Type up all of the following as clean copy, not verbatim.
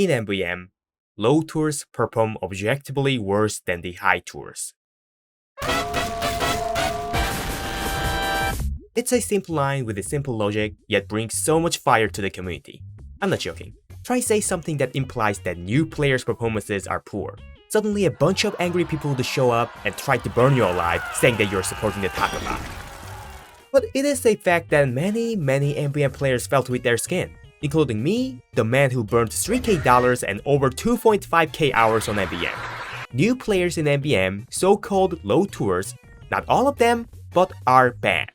In MVM, low tours perform objectively worse than the high tours. It's a simple line with a simple logic, yet brings so much fire to the community. I'm not joking. Try say something that implies that new players' performances are poor. Suddenly a bunch of angry people would show up and try to burn you alive, saying that you're supporting the 𝗨𝗪𝗧𝗏. But it is a fact that many MVM players felt with their skin, including me, the man who burned $3,000 and over 2.5k hours on MVM. New players in MVM, so-called low tours, not all of them, but are bad.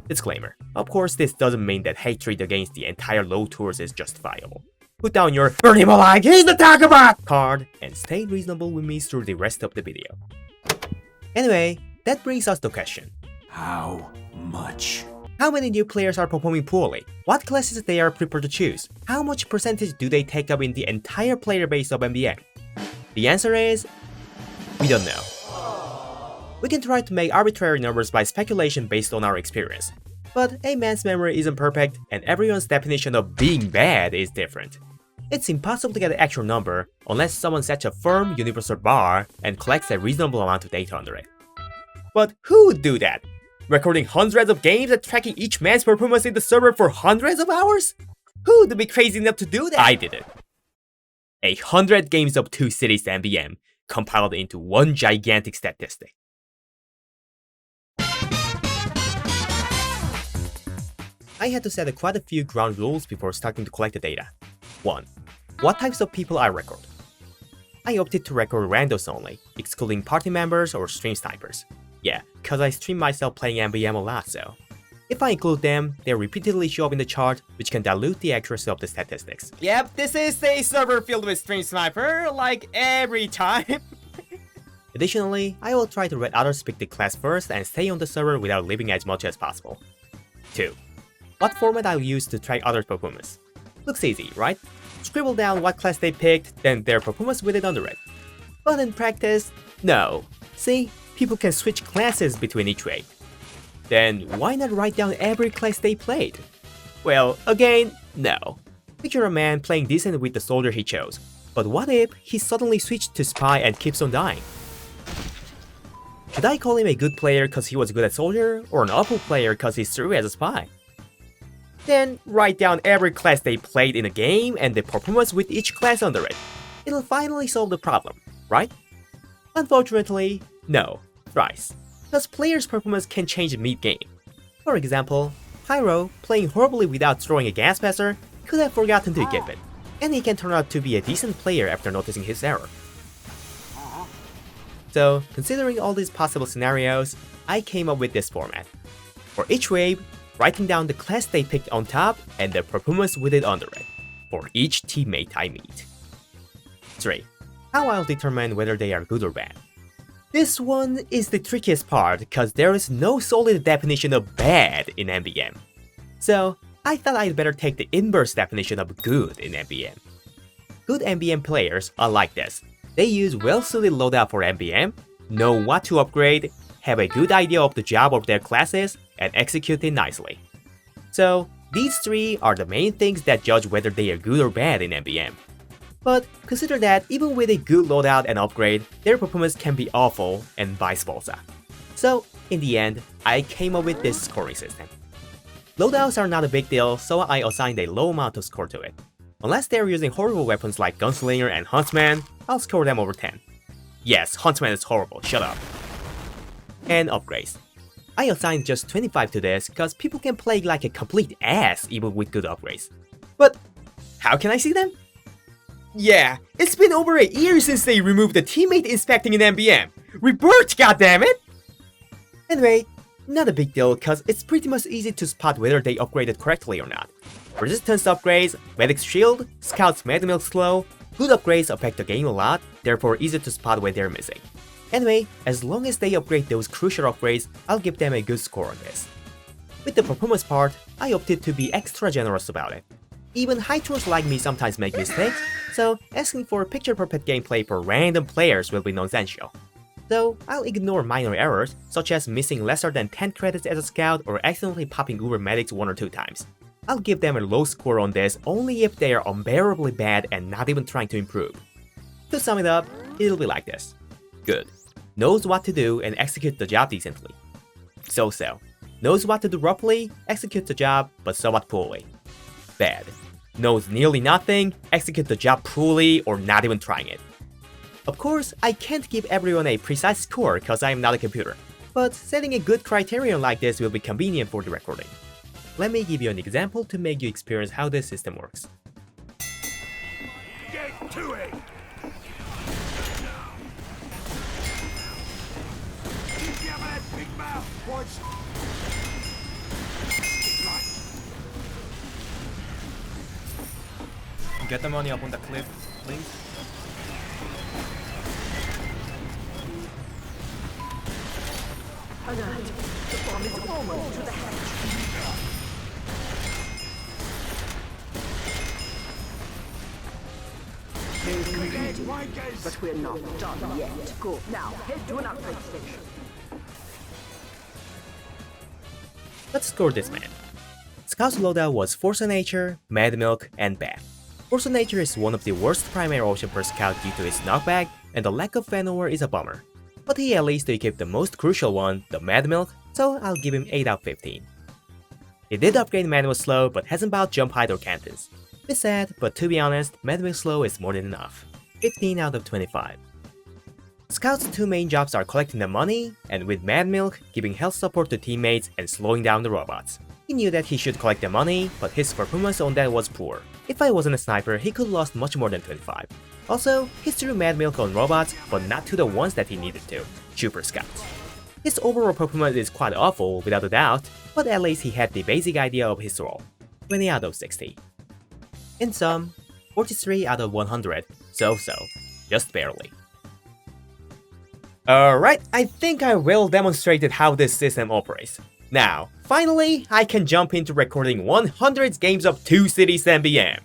Disclaimer. Of course, this doesn't mean that hatred against the entire low tours is justifiable. Put down your "burn him alive, he's the 𝗨𝗪𝗧𝗏" card and stay reasonable with me through the rest of the video. Anyway, that brings us to the question. How much? How many new players are performing poorly? What classes they are prepared to choose? How much percentage do they take up in the entire player base of MVM? The answer is, we don't know. We can try to make arbitrary numbers by speculation based on our experience. But a man's memory isn't perfect, and everyone's definition of being bad is different. It's impossible to get an actual number unless someone sets a firm universal bar and collects a reasonable amount of data under it. But who would do that? Recording hundreds of games and tracking each man's performance in the server for hundreds of hours? Who would be crazy enough to do that? I did it. 100 games of 2 cities MVM compiled into one gigantic statistic. I had to set quite a few ground rules before starting to collect the data. 1. What types of people I record? I opted to record randos only, excluding party members or stream snipers. Yeah, cause I stream myself playing MVM a lot, so. If I include them, they repeatedly show up in the chart, which can dilute the accuracy of the statistics. Yep, this is a server filled with stream sniper, like every time. Additionally, I will try to let others pick the class first and stay on the server without leaving as much as possible. 2. What format I'll use to track others' performance? Looks easy, right? Scribble down what class they picked, then their performance with it under it. But in practice, no. See, people can switch classes between each wave. Then why not write down every class they played? Well, again, no. Picture a man playing decent with the soldier he chose. But what if he suddenly switched to spy and keeps on dying? Should I call him a good player cause he was good at soldier, or an awful player cause he's through as a spy? Then write down every class they played in a game and the performance with each class under it. It'll finally solve the problem, right? Unfortunately, no, thrice. Because players' performance can change mid-game. For example, Pyro, playing horribly without throwing a gas passer, could have forgotten to equip it, and he can turn out to be a decent player after noticing his error. So, considering all these possible scenarios, I came up with this format. For each wave, writing down the class they picked on top and the performance with it under it, for each teammate I meet. 3. How I'll determine whether they are good or bad. This one is the trickiest part because there is no solid definition of bad in MVM. So, I thought I'd better take the inverse definition of good in MVM. Good MVM players are like this. They use well-suited loadout for MVM, know what to upgrade, have a good idea of the job of their classes, and execute it nicely. So, these 3 are the main things that judge whether they are good or bad in MVM. But consider that even with a good loadout and upgrade, their performance can be awful and vice versa. So, in the end, I came up with this scoring system. Loadouts are not a big deal, so I assigned a low amount of score to it. Unless they're using horrible weapons like Gunslinger and Huntsman, I'll score them over 10. Yes, Huntsman is horrible, shut up. And upgrades. I assigned just 25 to this because people can play like a complete ass even with good upgrades. But how can I see them? Yeah, it's been over a year since they removed the teammate inspecting in MVM. Rebirth, goddammit! Anyway, not a big deal cause it's pretty much easy to spot whether they upgraded correctly or not. Resistance upgrades, Medic's shield, Scout's med milk slow, good upgrades affect the game a lot, therefore easy to spot where they're missing. Anyway, as long as they upgrade those crucial upgrades, I'll give them a good score on this. With the performance part, I opted to be extra generous about it. Even high tours like me sometimes make mistakes, so asking for picture-perfect gameplay for random players will be nonsensical. So I'll ignore minor errors, such as missing lesser than 10 credits as a scout or accidentally popping Uber medics 1 or 2 times. I'll give them a low score on this only if they are unbearably bad and not even trying to improve. To sum it up, it'll be like this. Good. Knows what to do and executes the job decently. So-so. Knows what to do roughly, executes the job, but somewhat poorly. Bad. Knows nearly nothing, executes the job poorly or not even trying it. Of course, I can't give everyone a precise score because I am not a computer, but setting a good criterion like this will be convenient for the recording. Let me give you an example to make you experience how this system works. Get to it! Keep your man, big mouth! Watch! Get the money up on the cliff, please. Alert! The bomb is almost to the hatch. But we're not done yet. Go now. Head to an upgrade station. Let's score this man. Scout's loadout was Force of Nature, Mad Milk, and Bad. Force of Nature is one of the worst primary options per scout due to his knockback, and the lack of Manowar is a bummer. But he at least equipped the most crucial one, the Mad Milk, so I'll give him 8 out of 15. He did upgrade Mad Milk Slow, but hasn't bought Jump Height or Cantons. It's sad, but to be honest, Mad Milk Slow is more than enough. 15 out of 25. Scout's two main jobs are collecting the money, and with Mad Milk, giving health support to teammates and slowing down the robots. He knew that he should collect the money, but his performance on that was poor. If I wasn't a sniper, he could lost much more than 25. Also, he threw Mad Milk on robots, but not to the ones that he needed to, Super Scouts. His overall performance is quite awful, without a doubt, but at least he had the basic idea of his role. 20 out of 60. In sum, 43 out of 100, so-so, just barely. Alright, I think I well demonstrated how this system operates. Now, finally, I can jump into recording 100 games of 2 cities MVM.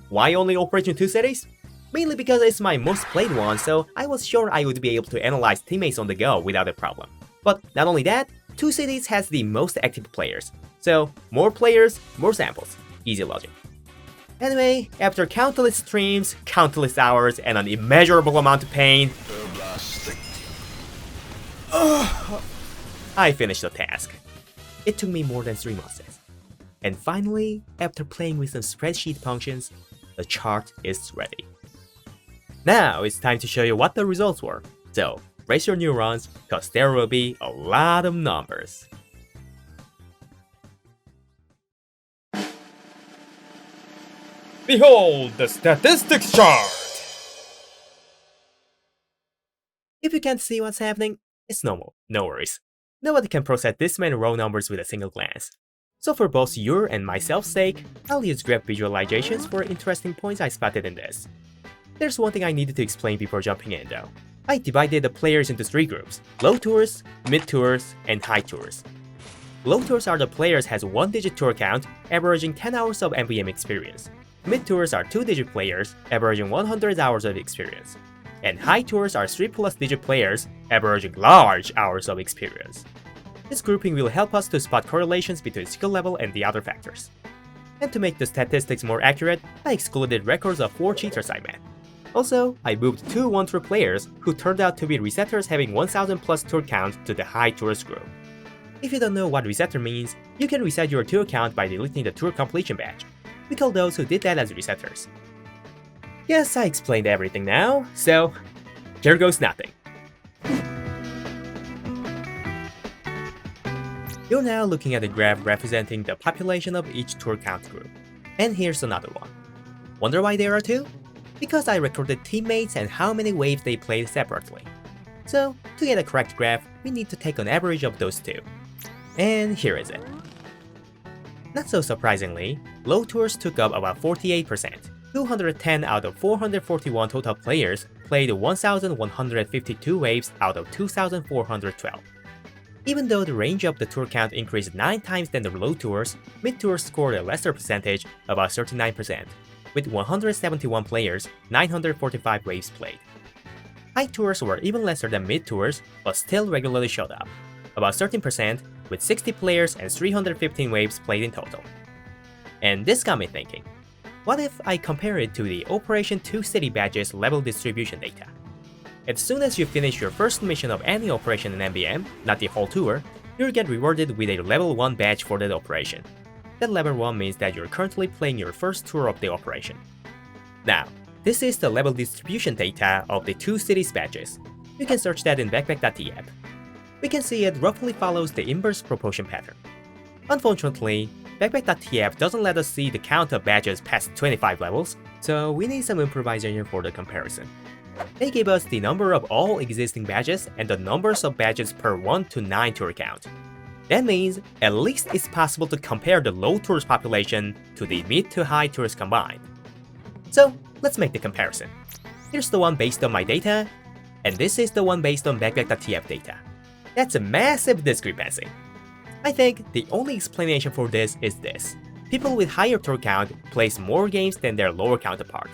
Why only Operation 2 cities? Mainly because it's my most played one, so I was sure I would be able to analyze teammates on the go without a problem. But not only that, 2 cities has the most active players. So, more players, more samples. Easy logic. Anyway, after countless streams, countless hours, and an immeasurable amount of pain, I finished the task. It took me more than 3 months. And finally, after playing with some spreadsheet functions, the chart is ready. Now it's time to show you what the results were. So, brace your neurons, cause there will be a lot of numbers. Behold the statistics chart! If you can't see what's happening, it's normal, no worries. Nobody can process this many raw numbers with a single glance. So for both your and myself's sake, I'll use graph visualizations for interesting points I spotted in this. There's one thing I needed to explain before jumping in though. I divided the players into 3 groups: low tours, mid tours, and high tours. Low tours are the players has 1-digit tour count, averaging 10 hours of MVM experience. Mid tours are 2-digit players, averaging 100 hours of experience. And high tours are 3+ digit players, averaging large hours of experience. This grouping will help us to spot correlations between skill level and the other factors. And to make the statistics more accurate, I excluded records of 4 cheaters I met. Also, I moved 2 1-tour players who turned out to be resetters having 1000+ tour count to the high tours group. If you don't know what resetter means, you can reset your tour count by deleting the tour completion badge. We call those who did that as resetters. Yes, I explained everything now, so here goes nothing. You're now looking at a graph representing the population of each tour count group. And here's another one. Wonder why there are 2? Because I recorded teammates and how many waves they played separately. So, to get a correct graph, we need to take an average of those 2. And here is it. Not so surprisingly, low tours took up about 48%. 210 out of 441 total players played 1,152 waves out of 2,412. Even though the range of the tour count increased 9 times than the low tours, mid tours scored a lesser percentage, about 39%, with 171 players, 945 waves played. High tours were even lesser than mid tours, but still regularly showed up, about 13%, with 60 players and 315 waves played in total. And this got me thinking, what if I compare it to the Operation 2 City Badges level distribution data? As soon as you finish your first mission of any operation in MVM, not the whole tour, you'll get rewarded with a level 1 badge for that operation. That level 1 means that you're currently playing your first tour of the operation. Now, this is the level distribution data of the 2 cities badges. You can search that in backpack.th. We can see it roughly follows the inverse proportion pattern. Unfortunately, backpack.th doesn't let us see the count of badges past 25 levels, so we need some improvisation for the comparison. They give us the number of all existing badges and the numbers of badges per 1 to 9 tour count. That means at least it's possible to compare the low tours population to the mid to high tours combined. So let's make the comparison. Here's the one based on my data, and this is the one based on backpack.th data. That's a massive discrepancy. I think the only explanation for this is this. People with higher tour count plays more games than their lower counterpart.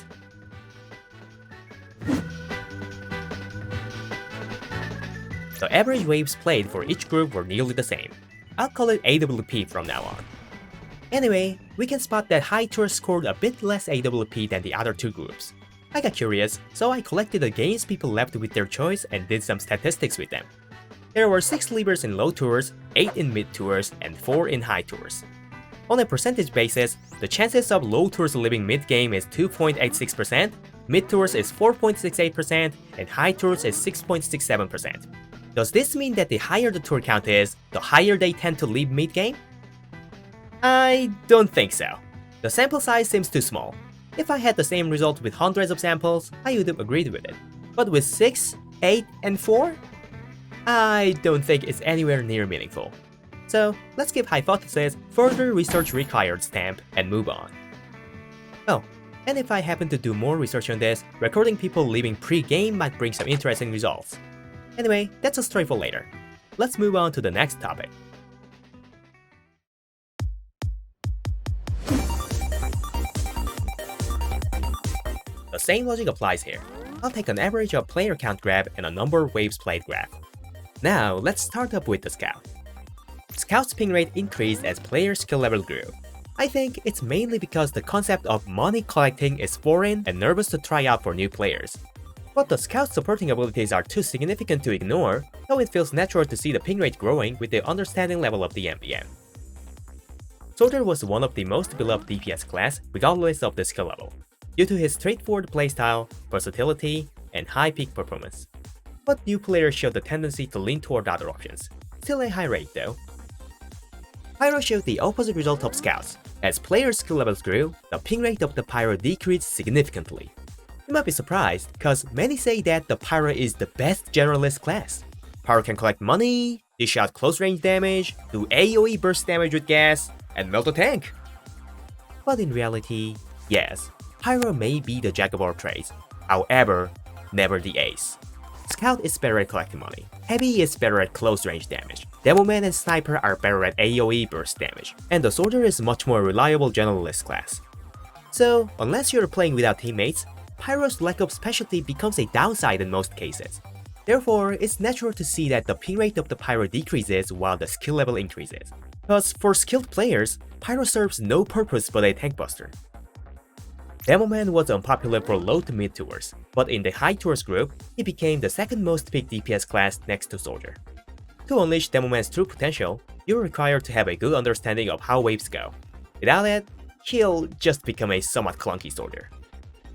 The average waves played for each group were nearly the same. I'll call it AWP from now on. Anyway, we can spot that high tour scored a bit less AWP than the other two groups. I got curious, so I collected the games people left with their choice and did some statistics with them. There were 6 leavers in low tours, 8 in mid tours, and 4 in high tours. On a percentage basis, the chances of low tours leaving mid-game is 2.86%, mid tours is 4.68%, and high tours is 6.67%. Does this mean that the higher the tour count is, the higher they tend to leave mid-game? I don't think so. The sample size seems too small. If I had the same result with hundreds of samples, I would have agreed with it. But with 6, 8, and 4? I don't think it's anywhere near meaningful. So let's give hypothesis further research required stamp and move on. Oh, and if I happen to do more research on this, recording people leaving pre-game might bring some interesting results. Anyway, that's a story for later. Let's move on to the next topic. The same logic applies here. I'll take an average of player count graph and a number of waves played graph. Now, let's start up with the Scout. Scout's ping rate increased as player skill level grew. I think it's mainly because the concept of money collecting is foreign and nervous to try out for new players. But the Scout's supporting abilities are too significant to ignore, so it feels natural to see the ping rate growing with the understanding level of the MVM. Soldier was one of the most beloved DPS class regardless of the skill level, due to his straightforward playstyle, versatility, and high peak performance. But new players showed the tendency to lean toward other options, still a high rate though. Pyro showed the opposite result of Scouts. As player skill levels grew, the ping rate of the Pyro decreased significantly. You might be surprised, cause many say that the Pyro is the best generalist class. Pyro can collect money, dish out close range damage, do AoE burst damage with gas, and melt a tank. But in reality, yes, Pyro may be the jack of all trades, however, never the ace. Scout is better at collecting money, Heavy is better at close range damage, Demoman and Sniper are better at AoE burst damage, and the Soldier is much more reliable generalist class. So, unless you're playing without teammates, Pyro's lack of specialty becomes a downside in most cases. Therefore, it's natural to see that the ping rate of the Pyro decreases while the skill level increases. Cause for skilled players, Pyro serves no purpose but a tank buster. Demoman was unpopular for low to mid tours, but in the high tours group, he became the second most picked DPS class next to Soldier. To unleash Demoman's true potential, you're required to have a good understanding of how waves go. Without it, he'll just become a somewhat clunky Soldier.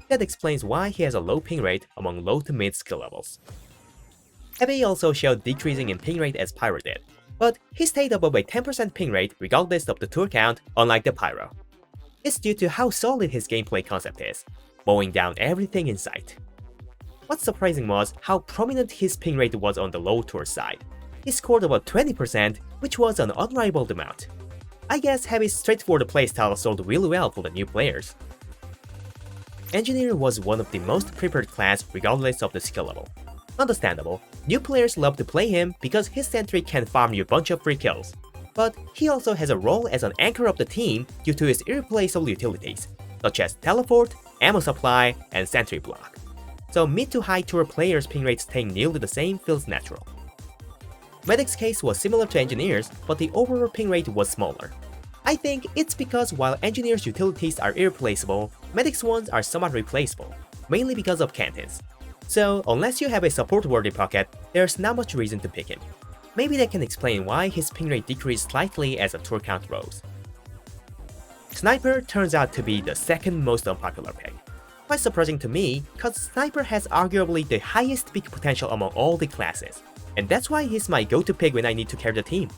That explains why he has a low ping rate among low to mid skill levels. Heavy also showed decreasing in ping rate as Pyro did, but he stayed above a 10% ping rate regardless of the tour count, unlike the Pyro. It's due to how solid his gameplay concept is, mowing down everything in sight. What's surprising was how prominent his ping rate was on the low tour side. He scored about 20%, which was an unrivaled amount. I guess Heavy's straightforward playstyle sold really well for the new players. Engineer was one of the most preferred class regardless of the skill level. Understandable, new players love to play him because his sentry can farm you a bunch of free kills. But he also has a role as an anchor of the team due to his irreplaceable utilities, such as teleport, ammo supply, and sentry block. So mid to high tour players' ping rates staying nearly the same feels natural. Medic's case was similar to Engineer's, but the overall ping rate was smaller. I think it's because while engineers' utilities are irreplaceable, medics' ones are somewhat replaceable, mainly because of cantons. So unless you have a support-worthy pocket, there's not much reason to pick him. Maybe that can explain why his ping rate decreased slightly as the tour count rose. Sniper turns out to be the second most unpopular pick. Quite surprising to me, cause Sniper has arguably the highest peak potential among all the classes, and that's why he's my go-to pick when I need to carry the team.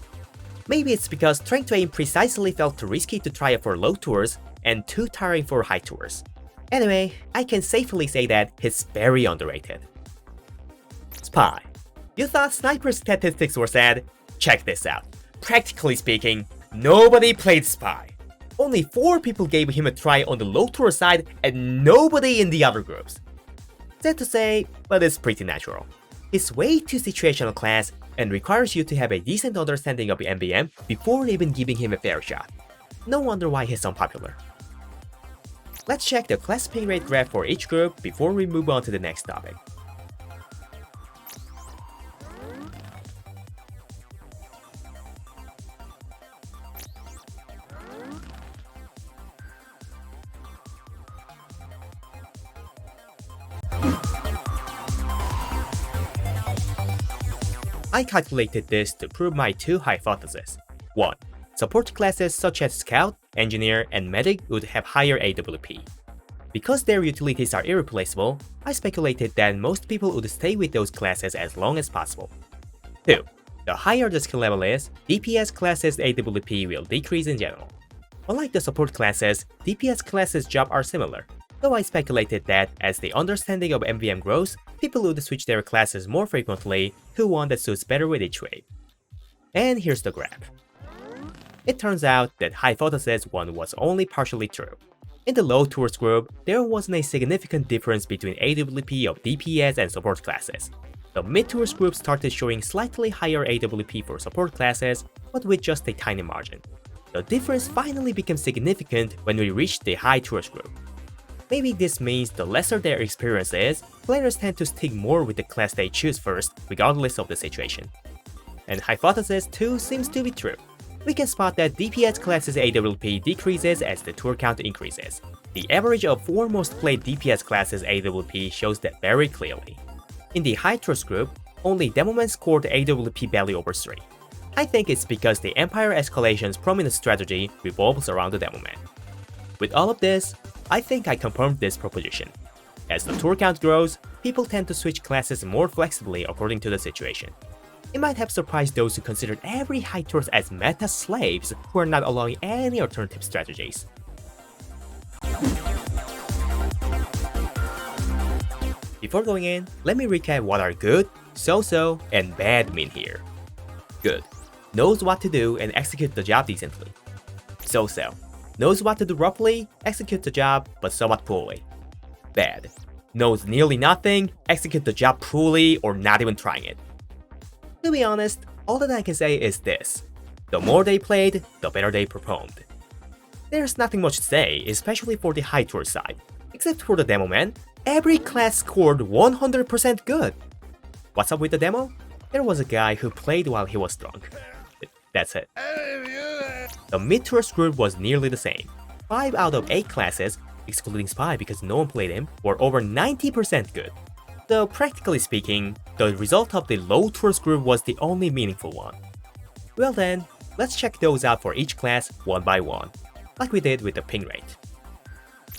Maybe it's because trying to aim precisely felt too risky to try it for low tours, and too tiring for high tours. Anyway, I can safely say that he's very underrated. Spy. You thought Sniper's statistics were sad? Check this out. Practically speaking, nobody played Spy. Only 4 people gave him a try on the low tour side and nobody in the other groups. Sad to say, but it's pretty natural. He's way too situational class and requires you to have a decent understanding of the MVM before even giving him a fair shot. No wonder why he's unpopular. Let's check the class ping rate graph for each group before we move on to the next topic. I calculated this to prove my 2 hypotheses. 1. Support classes such as Scout, Engineer, and Medic would have higher AWP. Because their utilities are irreplaceable, I speculated that most people would stay with those classes as long as possible. 2. The higher the skill level is, DPS classes' AWP will decrease in general. Unlike the support classes, DPS classes' job are similar, though I speculated that as the understanding of MVM grows, people would switch their classes more frequently to one that suits better with each wave. And here's the graph. It turns out that hypothesis 1 was only partially true. In the low tours group, there wasn't a significant difference between AWP of DPS and support classes. The mid tours group started showing slightly higher AWP for support classes, but with just a tiny margin. The difference finally became significant when we reached the high tours group. Maybe this means the lesser their experience is, players tend to stick more with the class they choose first, regardless of the situation. And hypothesis 2 seems to be true. We can spot that DPS classes' AWP decreases as the tour count increases. The average of 4 most played DPS classes' AWP shows that very clearly. In the high tours group, only Demoman scored AWP value over 3. I think it's because the Empire Escalation's prominent strategy revolves around the Demoman. With all of this, I think I confirmed this proposition. As the tour count grows, people tend to switch classes more flexibly according to the situation. It might have surprised those who considered every high tours as meta slaves who are not allowing any alternative strategies. Before going in, let me recap what are good, so-so, and bad mean here. Good. Knows what to do and execute the job decently. So-so. Knows what to do roughly, execute the job, but somewhat poorly. Bad. Knows nearly nothing, execute the job poorly or not even trying it. To be honest, all that I can say is this. The more they played, the better they performed. There's nothing much to say, especially for the high tour side. Except for the demo man, every class scored 100% good. What's up with the demo? There was a guy who played while he was drunk. That's it. The mid-tours group was nearly the same. 5 out of 8 classes, excluding Spy because no one played him, were over 90% good. Though practically speaking, the result of the low tours group was the only meaningful one. Well then, let's check those out for each class one by one, like we did with the ping rate.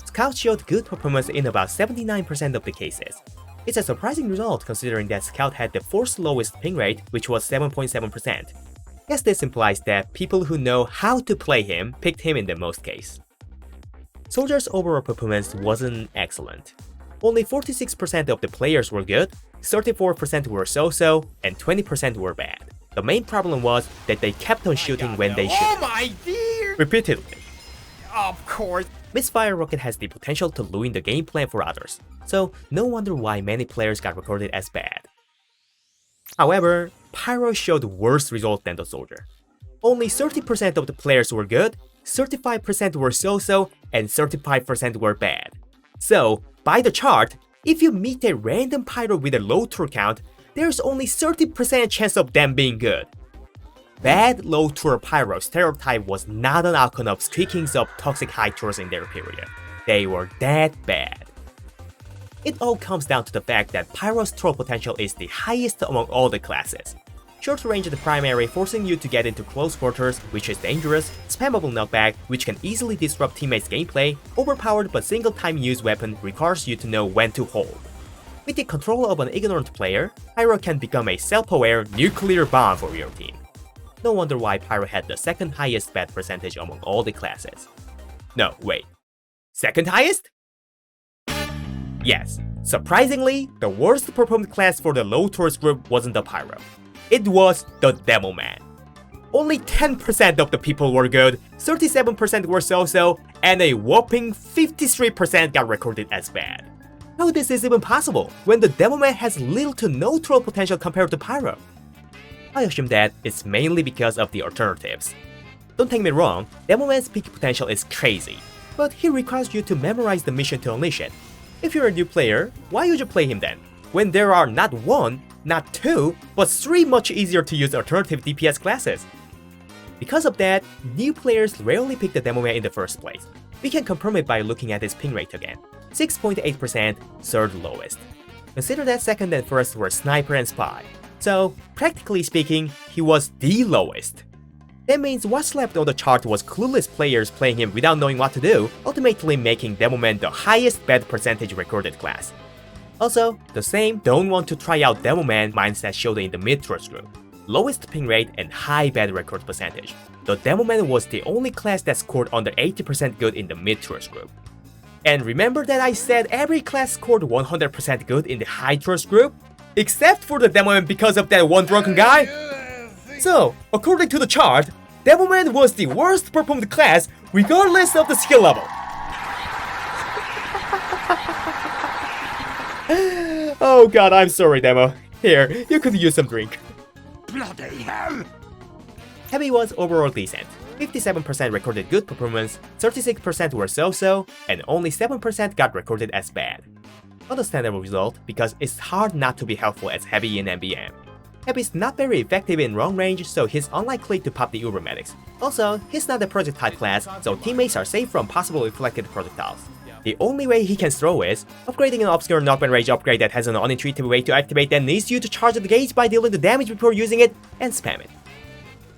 Scout showed good performance in about 79% of the cases. It's a surprising result considering that Scout had the 4th lowest ping rate, which was 7.7%. Guess this implies that people who know how to play him picked him in the most case. Soldier's overall performance wasn't excellent. Only 46% of the players were good, 34% were so-so, and 20% were bad. The main problem was that they kept on shooting when they should. Oh my dear! Repeatedly. Of course. Misfire Rocket has the potential to ruin the game plan for others, so no wonder why many players got recorded as bad. However, Pyro showed worse results than the Soldier. Only 30% of the players were good, 35% were so-so, and 35% were bad. So, by the chart, if you meet a random Pyro with a low tour count, there's only 30% chance of them being good. Bad Low-Tour Pyro stereotype was not an outcome of squeakings of toxic high tours in their period. They were that bad. It all comes down to the fact that Pyro's troll potential is the highest among all the classes. Short range the primary, forcing you to get into close quarters, which is dangerous, spammable knockback, which can easily disrupt teammates' gameplay, overpowered but single-time use weapon requires you to know when to hold. With the control of an ignorant player, Pyro can become a self-aware nuclear bomb for your team. No wonder why Pyro had the second highest bad percentage among all the classes. No, wait. Second highest? Yes, surprisingly, the worst performed class for the Low-Tours group wasn't the Pyro. It was the Demoman. Only 10% of the people were good, 37% were so-so, and a whopping 53% got recorded as bad. How this is even possible when the Demoman has little to no troll potential compared to Pyro? I assume that it's mainly because of the alternatives. Don't take me wrong, Demoman's peak potential is crazy, but he requires you to memorize the mission to unleash it. If you're a new player, why would you play him then, when there are not one, not two, but three much easier to use alternative DPS classes? Because of that, new players rarely pick the Demoman in the first place. We can confirm it by looking at his ping rate again. 6.8%, third lowest. Consider that second and first were Sniper and Spy. So, practically speaking, he was the lowest. That means what's left on the chart was clueless players playing him without knowing what to do, ultimately making Demoman the highest bad percentage recorded class. Also, the same don't want to try out Demoman mindset showed in the mid-tours group. Lowest ping rate and high bad record percentage. The Demoman was the only class that scored under 80% good in the mid-tours group. And remember that I said every class scored 100% good in the high tours group? Except for the Demoman because of that one drunken guy? So, according to the chart, Demoman was the worst performed class regardless of the skill level. Oh god, I'm sorry, Demo. Here, you could use some drink. Bloody hell! Heavy was overall decent. 57% recorded good performance, 36% were so-so, and only 7% got recorded as bad. Understandable result because it's hard not to be helpful as Heavy in MVM. Heavy's not very effective in long range, so he's unlikely to pop the Uber medics. Also, he's not a projectile class, so teammates are safe from possible reflected projectiles. The only way he can throw is upgrading an obscure knockback range upgrade that has an unintuitive way to activate that needs you to charge the gauge by dealing the damage before using it, and spam it.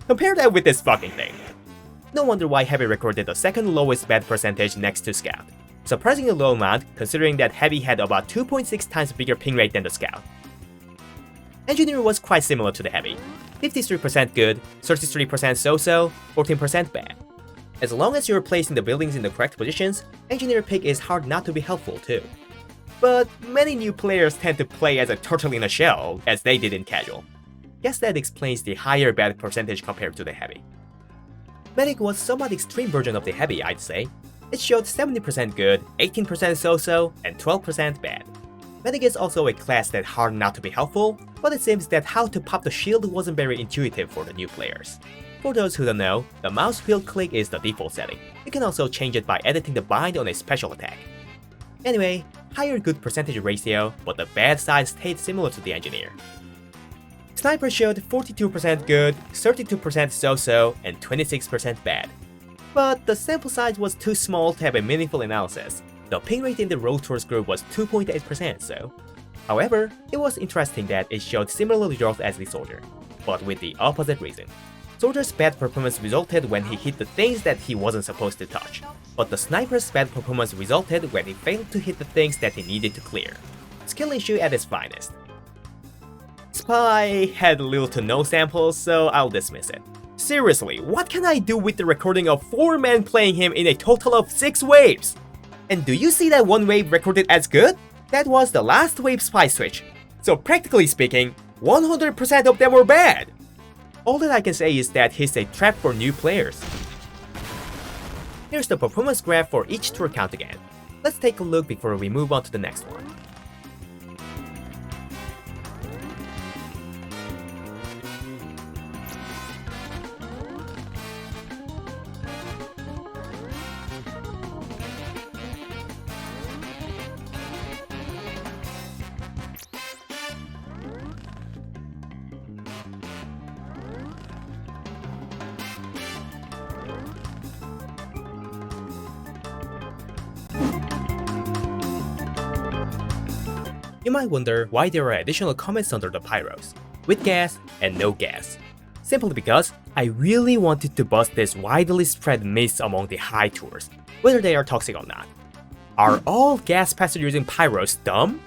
Compare that with this fucking thing. No wonder why Heavy recorded the second lowest bad percentage next to Scout. Surprisingly low amount considering that Heavy had about 2.6 times bigger ping rate than the Scout. Engineer was quite similar to the Heavy. 53% good, 33% so-so, 14% bad. As long as you're placing the buildings in the correct positions, Engineer pick is hard not to be helpful too. But many new players tend to play as a turtle in a shell, as they did in casual. Guess that explains the higher bad percentage compared to the Heavy. Medic was somewhat extreme version of the Heavy, I'd say. It showed 70% good, 18% so-so, and 12% bad. Medic is also a class that's hard not to be helpful, but it seems that how to pop the shield wasn't very intuitive for the new players. For those who don't know, the mouse wheel click is the default setting. You can also change it by editing the bind on a special attack. Anyway, higher good percentage ratio, but the bad side stayed similar to the Engineer. Sniper showed 42% good, 32% so-so, and 26% bad. But the sample size was too small to have a meaningful analysis. The ping rate in the Low-Tours group was 2.8%, so. However, it was interesting that it showed similar results as the Soldier, but with the opposite reason. Soldier's bad performance resulted when he hit the things that he wasn't supposed to touch, but the Sniper's bad performance resulted when he failed to hit the things that he needed to clear. Skill issue at its finest. Spy had little to no samples, so I'll dismiss it. Seriously, what can I do with the recording of 4 men playing him in a total of 6 waves? And do you see that one wave recorded as good? That was the last wave Spy switch. So practically speaking, 100% of them were bad. All that I can say is that he's a trap for new players. Here's the performance graph for each tour count again. Let's take a look before we move on to the next one. You might wonder why there are additional comments under the pyros, with gas and no gas. Simply because I really wanted to bust this widely spread myth among the high tours, whether they are toxic or not. Are all gas passers using pyros dumb?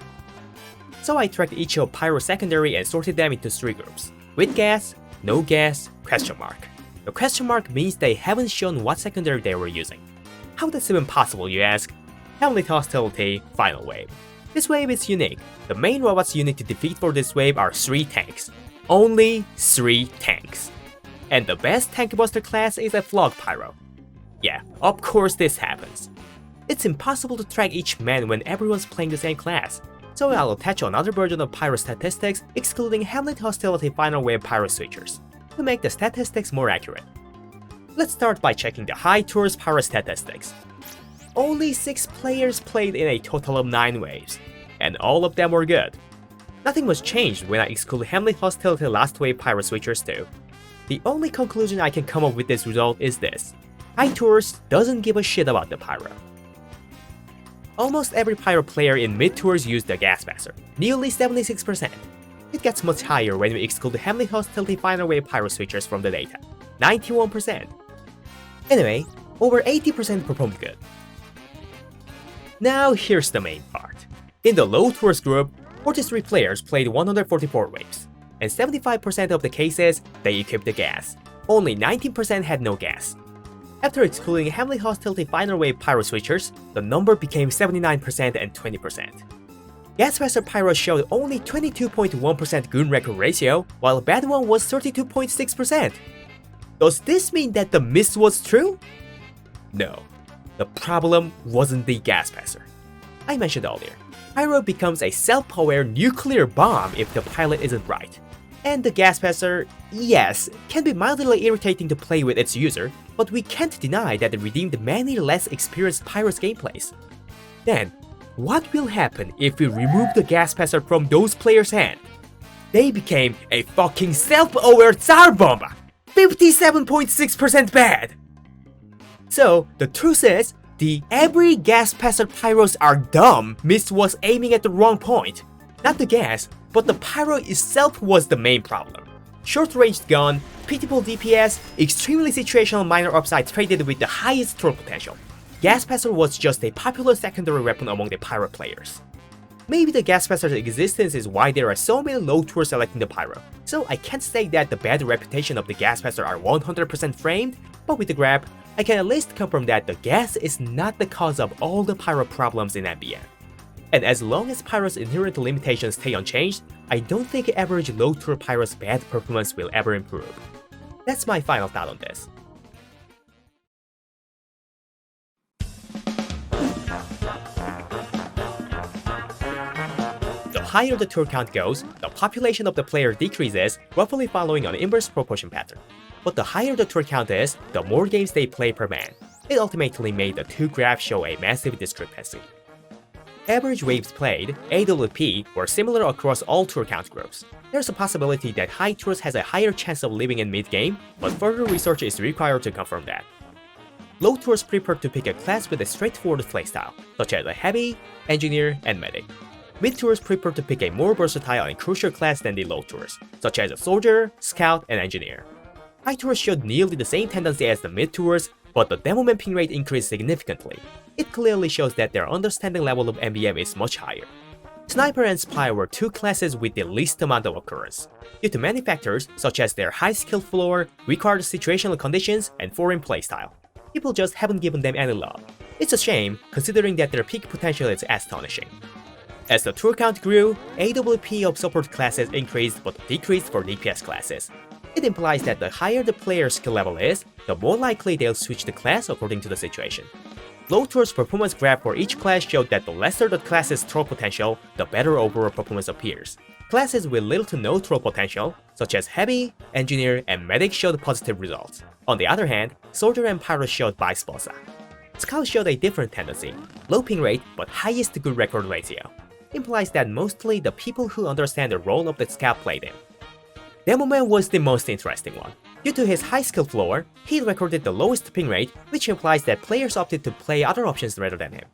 So I tracked each of pyro secondary and sorted them into 3 groups, with gas, no gas, question mark. The question mark means they haven't shown what secondary they were using. How that's even possible, you ask? 𝗦𝗢𝗘𝗖𝗜𝗓𝗧 final wave. This wave is unique. The main robots you need to defeat for this wave are 3 tanks. Only 3 tanks. And the best tank buster class is a Flog Pyro. Yeah, of course this happens. It's impossible to track each man when everyone's playing the same class, so I'll attach another version of Pyro Statistics excluding 𝗦𝗢𝗘𝗖𝗓𝗧 final wave Pyro switchers, to make the statistics more accurate. Let's start by checking the high tours Pyro statistics. Only 6 players played in a total of 9 waves, and all of them were good. Nothing was changed when I exclude 𝗦𝗢𝗘𝗖𝗓𝗧 last wave Pyro switchers too. The only conclusion I can come up with this result is this: high tours doesn't give a shit about the Pyro. Almost every Pyro player in mid tours used the Gas Passer, nearly 76%. It gets much higher when we exclude the 𝗦𝗢𝗘𝗖𝗓𝗧 final wave Pyro switchers from the data, 91%. Anyway, over 80% performed good. Now here's the main part. In the low tours group, 43 players played 144 waves, and 75% of the cases, they equipped the gas. Only 19% had no gas. After excluding 𝗦𝗢𝗘𝗖𝗓𝗧 final wave Pyro switchers, the number became 79% and 20%. Gas Passer Pyro showed only 22.1% good record ratio, while Bad one was 32.6%. Does this mean that the myth was true? No. The problem wasn't the Gas Passer. I mentioned earlier, Pyro becomes a self-aware nuclear bomb if the pilot isn't right. And the Gas Passer, yes, can be mildly irritating to play with its user, but we can't deny that it redeemed many less experienced Pyro's gameplays. Then, what will happen if we remove the Gas Passer from those players' hand? They became a fucking self-aware 𝗬𝗓𝗏𝗧! 57.6% bad! So, the truth is, the every Gas Passer Pyros are dumb myth was aiming at the wrong point. Not the gas, but the Pyro itself was the main problem. Short-ranged gun, pitiful DPS, extremely situational minor upside traded with the highest throw potential. Gas Passer was just a popular secondary weapon among the Pyro players. Maybe the Gas Passer's existence is why there are so many low tours selecting the Pyro, so I can't say that the bad reputation of the Gas Passer are 100% framed, but with the grab, I can at least confirm that the gas is not the cause of all the Pyro problems in MVM. And as long as Pyro's inherent limitations stay unchanged, I don't think average low tour Pyro's bad performance will ever improve. That's my final thought on this. The higher the tour count goes, the population of the player decreases, roughly following an inverse proportion pattern. But the higher the tour count is, the more games they play per man. It ultimately made the 2 graphs show a massive discrepancy. Average waves played, AWP, were similar across all tour count groups. There's a possibility that high tours has a higher chance of living in mid-game, but further research is required to confirm that. Low tours prefer to pick a class with a straightforward playstyle, such as a heavy, engineer, and medic. Mid tours prefer to pick a more versatile and crucial class than the low tours, such as a soldier, scout, and engineer. High tours showed nearly the same tendency as the mid tours, but the demo man ping rate increased significantly. It clearly shows that their understanding level of MVM is much higher. Sniper and Spy were 2 classes with the least amount of occurrence, due to many factors such as their high skill floor, required situational conditions, and foreign playstyle. People just haven't given them any love. It's a shame, considering that their peak potential is astonishing. As the tour count grew, AWP of support classes increased but decreased for DPS classes. It implies that the higher the player's skill level is, the more likely they'll switch the class according to the situation. Low tours performance graph for each class showed that the lesser the class's throw potential, the better overall performance appears. Classes with little to no throw potential, such as Heavy, Engineer, and Medic showed positive results. On the other hand, Soldier and Pyro showed vice versa. Scout showed a different tendency, low ping rate but highest good record ratio. Implies that mostly the people who understand the role of the Scout played him. Demo Man was the most interesting one. Due to his high skill floor, he recorded the lowest ping rate, which implies that players opted to play other options rather than him.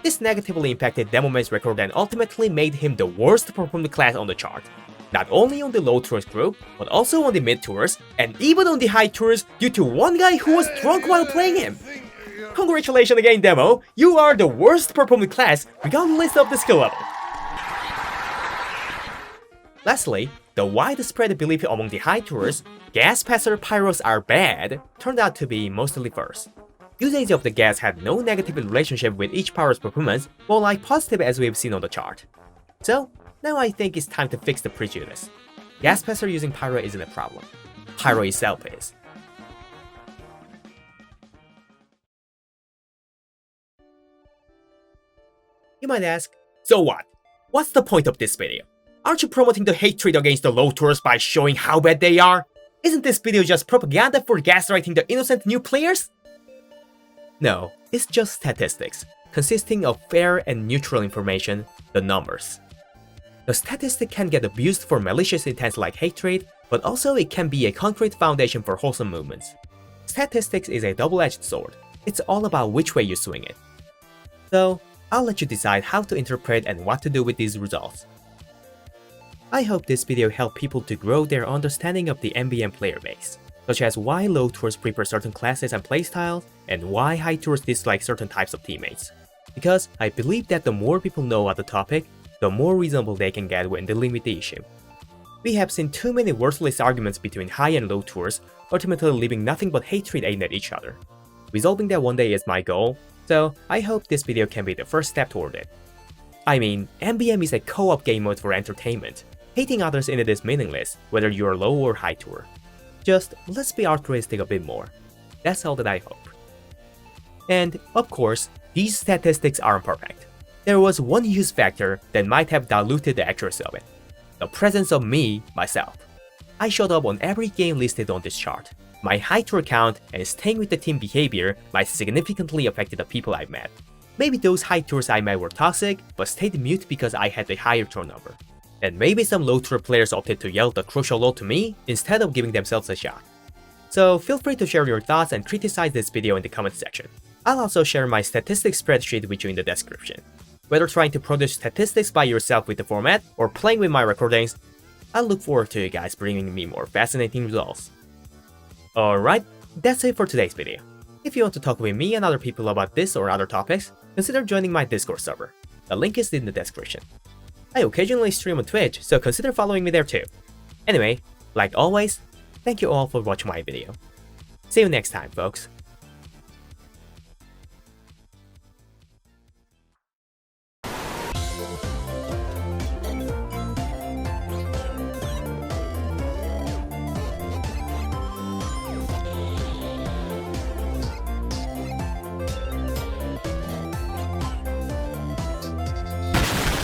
This negatively impacted Demoman's record and ultimately made him the worst performing class on the chart. Not only on the low tours group, but also on the mid tours, and even on the high tours due to one guy who was drunk while playing him. Congratulations again, Demo, you are the worst performing class regardless of the skill level. Lastly, the widespread belief among the high tours, Gas Passer Pyros are bad, turned out to be mostly false. Usage of the gas had no negative relationship with each pyro's performance, more like positive as we've seen on the chart. So, now I think it's time to fix the prejudice. Gas Passer using pyro isn't a problem. Pyro itself is. You might ask, so what? What's the point of this video? Aren't you promoting the hatred against the low tours by showing how bad they are? Isn't this video just propaganda for gaslighting the innocent new players? No, it's just statistics, consisting of fair and neutral information, the numbers. The statistic can get abused for malicious intents like hatred, but also it can be a concrete foundation for wholesome movements. Statistics is a double-edged sword. It's all about which way you swing it. So, I'll let you decide how to interpret and what to do with these results. I hope this video helped people to grow their understanding of the MVM player base, such as why low tours prefer certain classes and playstyles, and why high tours dislike certain types of teammates. Because I believe that the more people know about the topic, the more reasonable they can get when dealing with the issue. We have seen too many worthless arguments between high and low tours, ultimately leaving nothing but hatred aimed at each other. Resolving that one day is my goal, so I hope this video can be the first step toward it. I mean, MVM is a co-op game mode for entertainment. Hating others in it is meaningless, whether you're low or high tour. Just let's be altruistic a bit more. That's all that I hope. And, of course, these statistics aren't perfect. There was one huge factor that might have diluted the accuracy of it. The presence of me, myself. I showed up on every game listed on this chart. My high tour count and staying with the team behavior might significantly affect the people I've met. Maybe those high tours I met were toxic, but stayed mute because I had a higher tour number. And maybe some low tour players opted to yell the crucial low to me instead of giving themselves a shot. So feel free to share your thoughts and criticize this video in the comment section. I'll also share my statistics spreadsheet with you in the description. Whether trying to produce statistics by yourself with the format or playing with my recordings, I look forward to you guys bringing me more fascinating results. Alright, that's it for today's video. If you want to talk with me and other people about this or other topics, consider joining my Discord server. The link is in the description. I occasionally stream on Twitch, so consider following me there too. Anyway, like always, thank you all for watching my video. See you next time, folks.